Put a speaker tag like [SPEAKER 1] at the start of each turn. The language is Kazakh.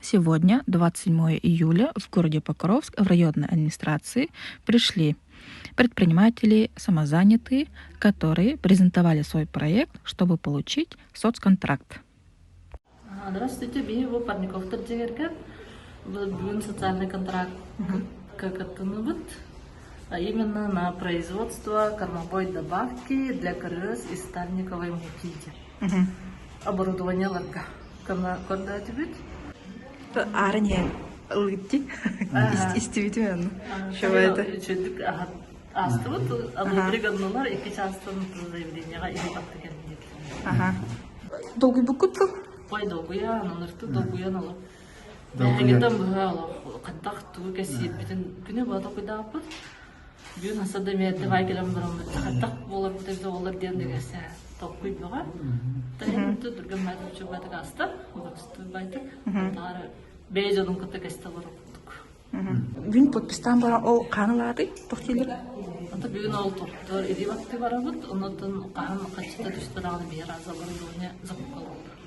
[SPEAKER 1] Сегодня, 27 июля, в городе Покровск в районной администрации пришли предприниматели, самозанятые, которые презентовали свой проект, чтобы получить соцконтракт.
[SPEAKER 2] Здравствуйте, Биева Парниковтар Джигерка. Был социальный контракт, как это а именно на производство кормовой добавки для крыс из стальниковой муки. Оборудование ларга. Когда тебе?
[SPEAKER 1] Арне лыти истивитмен. Что это?
[SPEAKER 2] Астывыт, одновременно iki частын заявлениега или бактыгенде.
[SPEAKER 1] Долгий букутку?
[SPEAKER 2] Ой, долгуя, нонырты долгуя налып. Хегетен быхала, каттак туу кесип битин күнү бата куйдаппыт. Бүгүн асада мээте байгелем барамбыт. Каттак болор бутебде болор дендегесе токуй бага. Тайымты дүргөн майтып чубатык аста, бутусты байтык. Тары бейжодун кытты кесте барып.
[SPEAKER 1] Бүгүн подпистан бара ол канылады, тохтилер.
[SPEAKER 2] Ата бүгүн ол токтор иди вакты барабыт, онотон кахан качта түштү дагы бир аз оборудование закупкалып.